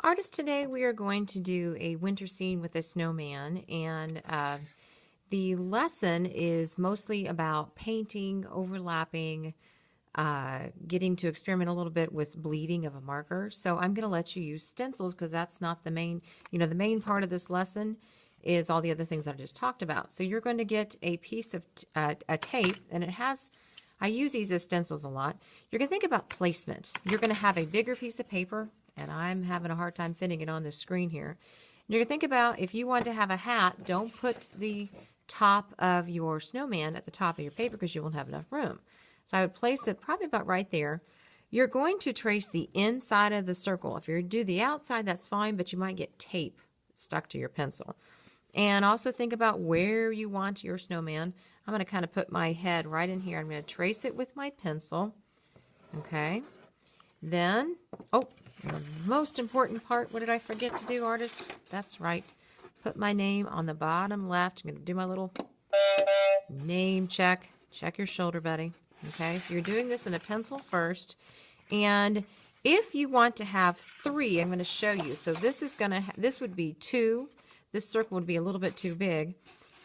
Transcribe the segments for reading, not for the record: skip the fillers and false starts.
Artists, today we are going to do a winter scene with a snowman, and the lesson is mostly about painting, overlapping, getting to experiment a little bit with bleeding of a marker. So I'm going to let you use stencils because that's not the main, the main part of this lesson is all the other things that I just talked about. So you're going to get a piece of a tape, and it has, I use these as stencils a lot. You're going to think about placement. You're going to have a bigger piece of paper, and I'm having a hard time fitting it on the screen here. You're going to think about if you want to have a hat, don't put the top of your snowman at the top of your paper because you won't have enough room. So I would place it probably about right there. You're going to trace the inside of the circle. If you do the outside, that's fine, but you might get tape stuck to your pencil. And also think about where you want your snowman. I'm going to kind of put my head right in here. I'm going to trace it with my pencil. Okay. Then, the most important part, what did I forget to do, artist? That's right. Put my name on the bottom left. I'm going to do my little name check. Check your shoulder, buddy. Okay, so you're doing this in a pencil first. And if you want to have 3, I'm going to show you. So this is going to, this would be 2. This circle would be a little bit too big.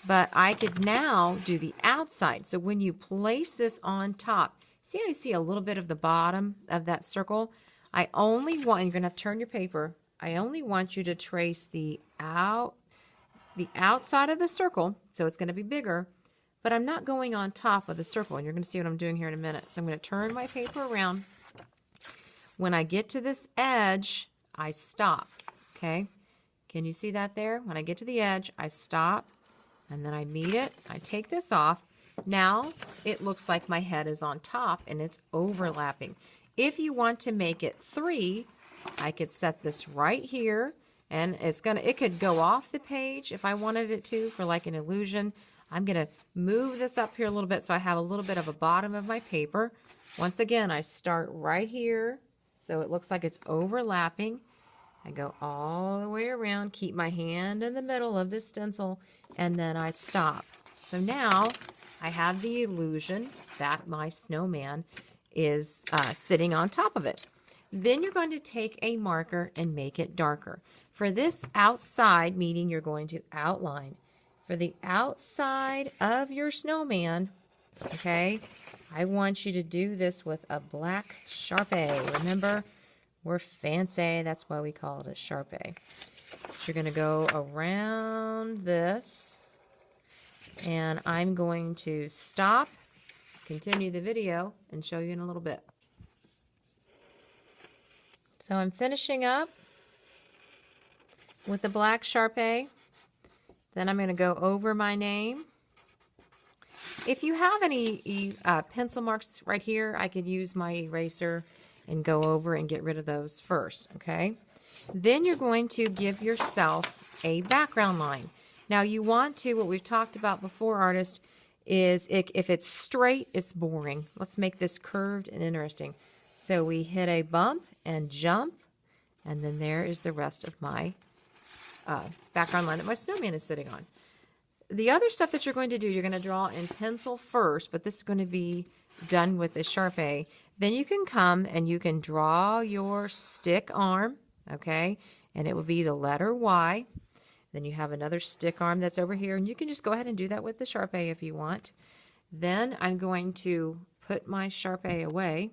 But I could now do the outside. So when you place this on top, see how you see a little bit of the bottom of that circle? I only want, you're going to have to turn your paper, I only want you to trace the outside of the circle, so it's going to be bigger, but I'm not going on top of the circle, and you're going to see what I'm doing here in a minute. So I'm going to turn my paper around. When I get to this edge, I stop, okay? Can you see that there? When I get to the edge, I stop, and then I meet it. I take this off. Now it looks like my head is on top, and it's overlapping. If you want to make it 3, I could set this right here, and it could go off the page if I wanted it to for like an illusion. I'm going to move this up here a little bit so I have a little bit of a bottom of my paper. Once again, I start right here, so it looks like it's overlapping. I go all the way around, keep my hand in the middle of this stencil, and then I stop. So now I have the illusion that my snowman is sitting on top of it. Then you're going to take a marker and make it darker. For this outside, meaning you're going to outline. For the outside of your snowman, okay, I want you to do this with a black Sharpie. Remember, we're fancy, that's why we call it a Sharpie. So you're going to go around this, and I'm going to stop, continue the video, and show you in a little bit. So I'm finishing up with the black Sharpie. Then I'm going to go over my name. If you have any pencil marks right here, I could use my eraser and go over and get rid of those first, okay? Then you're going to give yourself a background line. Now you want to, what we've talked about before, artist, is if it's straight, it's boring. Let's make this curved and interesting. So we hit a bump and jump, and then there is the rest of my background line that my snowman is sitting on. The other stuff that you're going to do, you're going to draw in pencil first, but this is going to be done with the Sharpie. Then you can come and you can draw your stick arm, okay? And it will be the letter Y. Then you have another stick arm that's over here, and you can just go ahead and do that with the Sharpie if you want. Then I'm going to put my Sharpie away,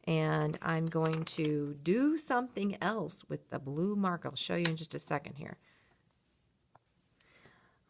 and I'm going to do something else with the blue marker. I'll show you in just a second here.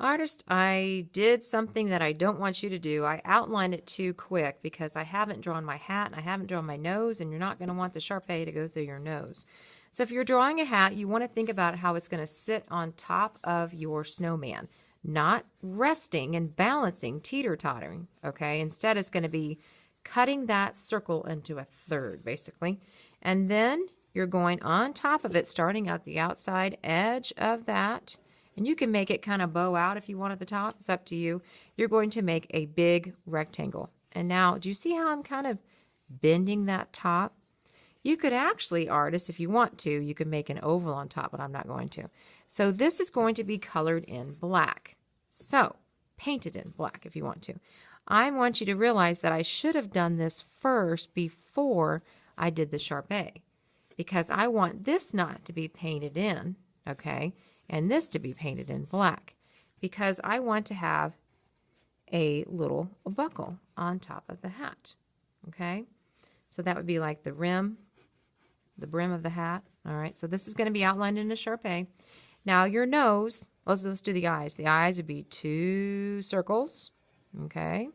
Artist, I did something that I don't want you to do. I outlined it too quick because I haven't drawn my hat, and I haven't drawn my nose, and you're not going to want the Sharpie to go through your nose. So if you're drawing a hat, you want to think about how it's going to sit on top of your snowman, not resting and balancing, teeter-tottering, okay? Instead, it's going to be cutting that circle into a third, basically. And then you're going on top of it, starting at the outside edge of that, and you can make it kind of bow out if you want at the top. It's up to you. You're going to make a big rectangle. And now, do you see how I'm kind of bending that top? You could actually, artist, if you want to, you could make an oval on top, but I'm not going to. So this is going to be colored in black. So paint it in black if you want to. I want you to realize that I should have done this first before I did the Sharpie. because I want this knot to be painted in, okay, and this to be painted in black, because I want to have a little buckle on top of the hat, okay? So that would be like the brim of the hat. All right, so this is going to be outlined in a Sharpie. Now your nose, let's do the eyes. The eyes would be 2 circles, okay?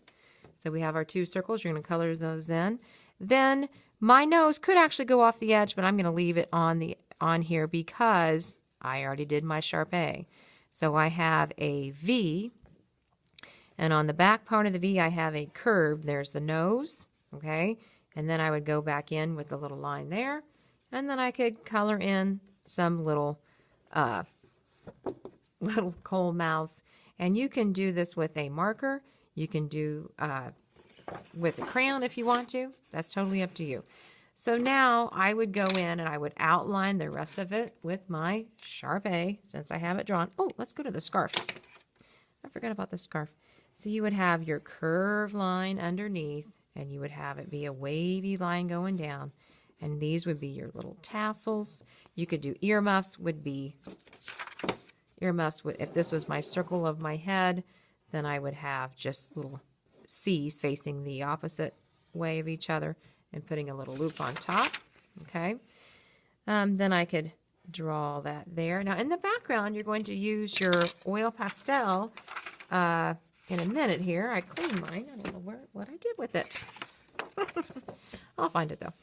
So we have our 2 circles. You're going to color those in. Then my nose could actually go off the edge, but I'm going to leave it on here because I already did my Sharpie. So I have a V, and on the back part of the V I have a curve. There's the nose, okay? And then I would go back in with the little line there, and then I could color in some little coal mouths. And you can do this with a marker. You can do with a crayon if you want to. That's totally up to you. So now I would go in and I would outline the rest of it with my Sharpie since I have it drawn. Oh, let's go to the scarf. I forgot about the scarf. So you would have your curved line underneath, and you would have it be a wavy line going down. And these would be your little tassels. You could do earmuffs if this was my circle of my head, then I would have just little C's facing the opposite way of each other and putting a little loop on top, okay? Then I could draw that there. Now in the background, you're going to use your oil pastel in a minute here. I cleaned mine. I don't know what I did with it. I'll find it though.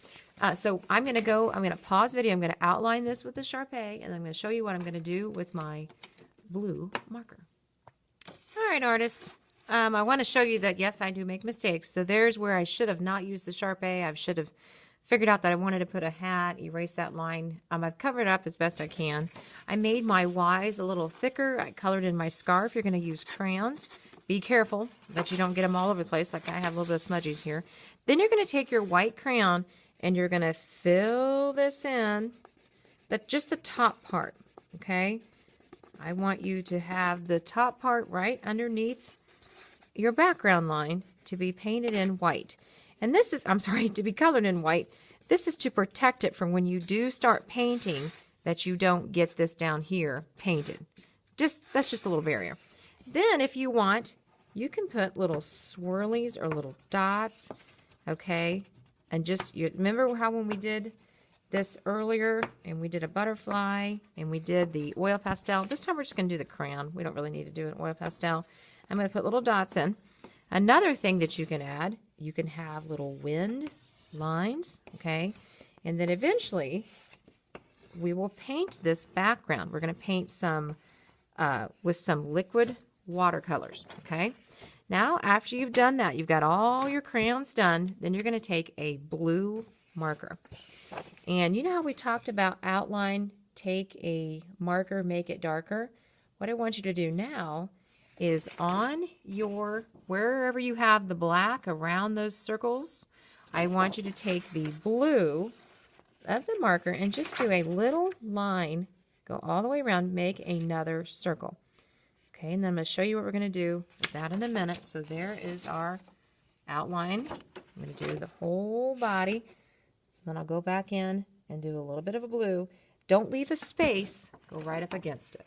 So I'm going to pause the video. I'm going to outline this with the Sharpie, and I'm going to show you what I'm going to do with my blue marker. All right, artist. I want to show you that, yes, I do make mistakes. So there's where I should have not used the Sharpie. I should have figured out that I wanted to put a hat, erase that line. I've covered it up as best I can. I made my Y's a little thicker. I colored in my scarf. You're going to use crayons. Be careful that you don't get them all over the place, like I have a little bit of smudgies here. Then you're going to take your white crayon and you're going to fill this in, just the top part, okay? I want you to have the top part right underneath your background line to be painted in white. And this is, to be colored in white. This is to protect it from when you do start painting that you don't get this down here painted. That's just a little barrier. Then if you want, you can put little swirlies or little dots, okay? And you remember how when we did this earlier and we did a butterfly and we did the oil pastel. This time we're just going to do the crayon. We don't really need to do an oil pastel. I'm going to put little dots in. Another thing that you can add, you can have little wind lines, okay? And then eventually we will paint this background. We're going to paint some with some liquid watercolors, okay? Now, after you've done that, you've got all your crayons done, then you're going to take a blue marker. And you know how we talked about outline, take a marker, make it darker? What I want you to do now is on wherever you have the black around those circles, I want you to take the blue of the marker and just do a little line, go all the way around, make another circle. Okay, and then I'm going to show you what we're going to do with that in a minute. So there is our outline. I'm going to do the whole body. So then I'll go back in and do a little bit of a blue. Don't leave a space. Go right up against it.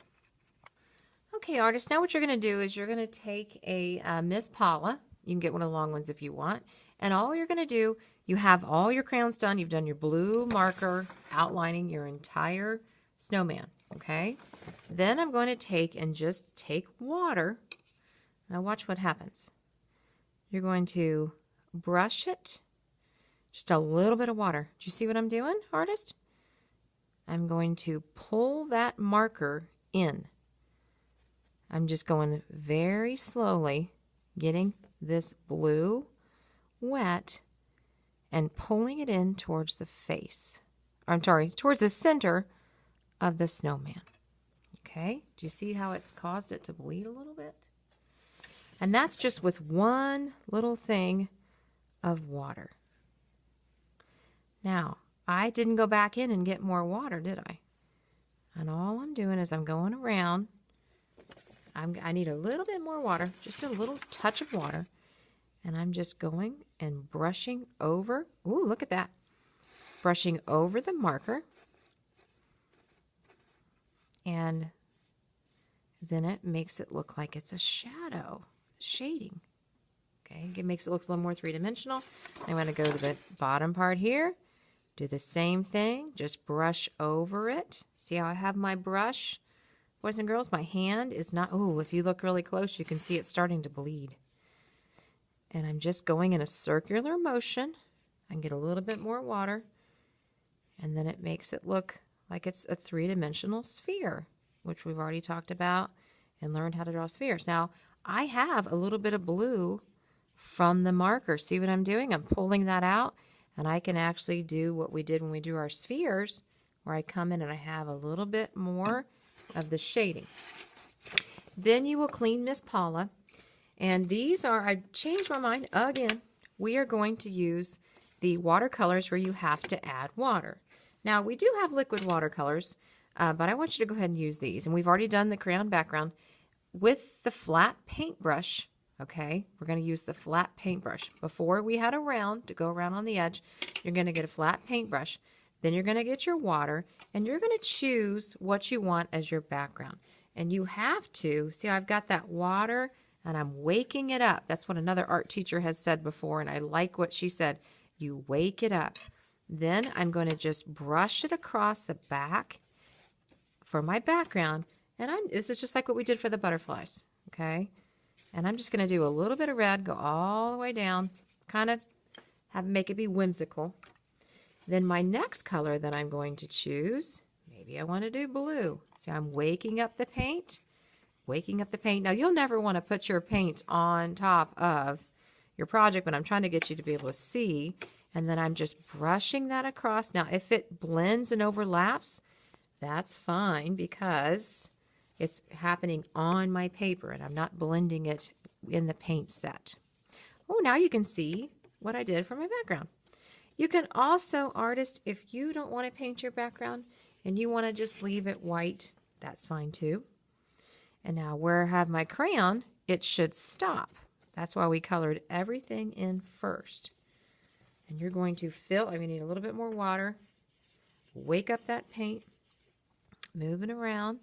Okay, artists, now what you're going to do is you're going to take a Miss Paula. You can get one of the long ones if you want. And all you're going to do, you have all your crayons done. You've done your blue marker outlining your entire snowman. Okay? Then I'm going to take water. Now watch what happens. You're going to brush it. Just a little bit of water. Do you see what I'm doing, artist? I'm going to pull that marker in. I'm just going very slowly, getting this blue wet and pulling it in towards the face. Towards the center of the snowman. Okay, do you see how it's caused it to bleed a little bit? And that's just with one little thing of water. Now, I didn't go back in and get more water, did I? And all I'm doing is I'm going around. I need a little bit more water, just a little touch of water. And I'm just going and brushing over. Ooh, look at that. brushing over the marker. And then it makes it look like it's a shadow, shading. Okay, it makes it look a little more three-dimensional. I'm going to go to the bottom part here, do the same thing, just brush over it. See how I have my brush? Boys and girls, my hand is not, oh, if you look really close, you can see it's starting to bleed. And I'm just going in a circular motion. I can get a little bit more water, and then it makes it look like it's a three-dimensional sphere, which we've already talked about and learned how to draw spheres. Now, I have a little bit of blue from the marker. See what I'm doing? I'm pulling that out, and I can actually do what we did when we drew our spheres, where I come in and I have a little bit more of the shading. Then you will clean Miss Paula, and these are, I changed my mind again. We are going to use the watercolors where you have to add water. Now, we do have liquid watercolors, but I want you to go ahead and use these. And we've already done the crayon background with the flat paintbrush. Okay, we're going to use the flat paintbrush. Before we had a round to go around on the edge, you're going to get a flat paintbrush. Then you're going to get your water, and you're going to choose what you want as your background. And you have to, see, I've got that water, and I'm waking it up. That's what another art teacher has said before, and I like what she said. You wake it up. Then I'm going to just brush it across the back for my background. And this is just like what we did for the butterflies, okay? And I'm just going to do a little bit of red, go all the way down, kind of make it be whimsical. Then my next color that I'm going to choose, maybe I want to do blue. So I'm waking up the paint, waking up the paint. Now, you'll never want to put your paint on top of your project, but I'm trying to get you to be able to see. And then I'm just brushing that across. Now, if it blends and overlaps, that's fine because it's happening on my paper and I'm not blending it in the paint set. Oh, now you can see what I did for my background. You can also, artist, if you don't want to paint your background and you want to just leave it white, that's fine too. And now where I have my crayon, it should stop. That's why we colored everything in first. And you're going to fill, I need a little bit more water, wake up that paint, move it around,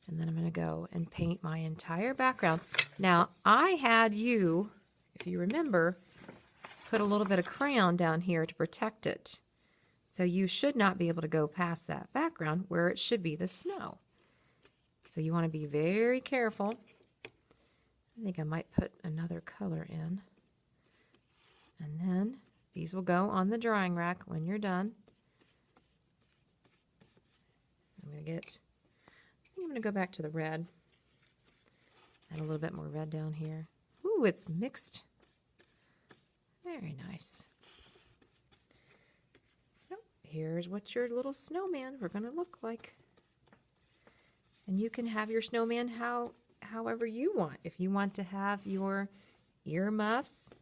and then I'm going to go and paint my entire background. Now, I had you, if you remember, put a little bit of crayon down here to protect it. So you should not be able to go past that background where it should be the snow. So you want to be very careful. I think I might put another color in. And then these will go on the drying rack when you're done. I'm going to go back to the red. Add a little bit more red down here. Ooh, it's mixed. Very nice. So here's what your little snowman we're going to look like. And you can have your snowman however you want. If you want to have your earmuffs,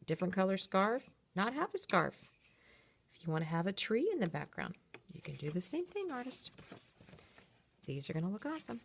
different color scarf, not have a scarf. If you want to have a tree in the background, you can do the same thing, artist. These are going to look awesome.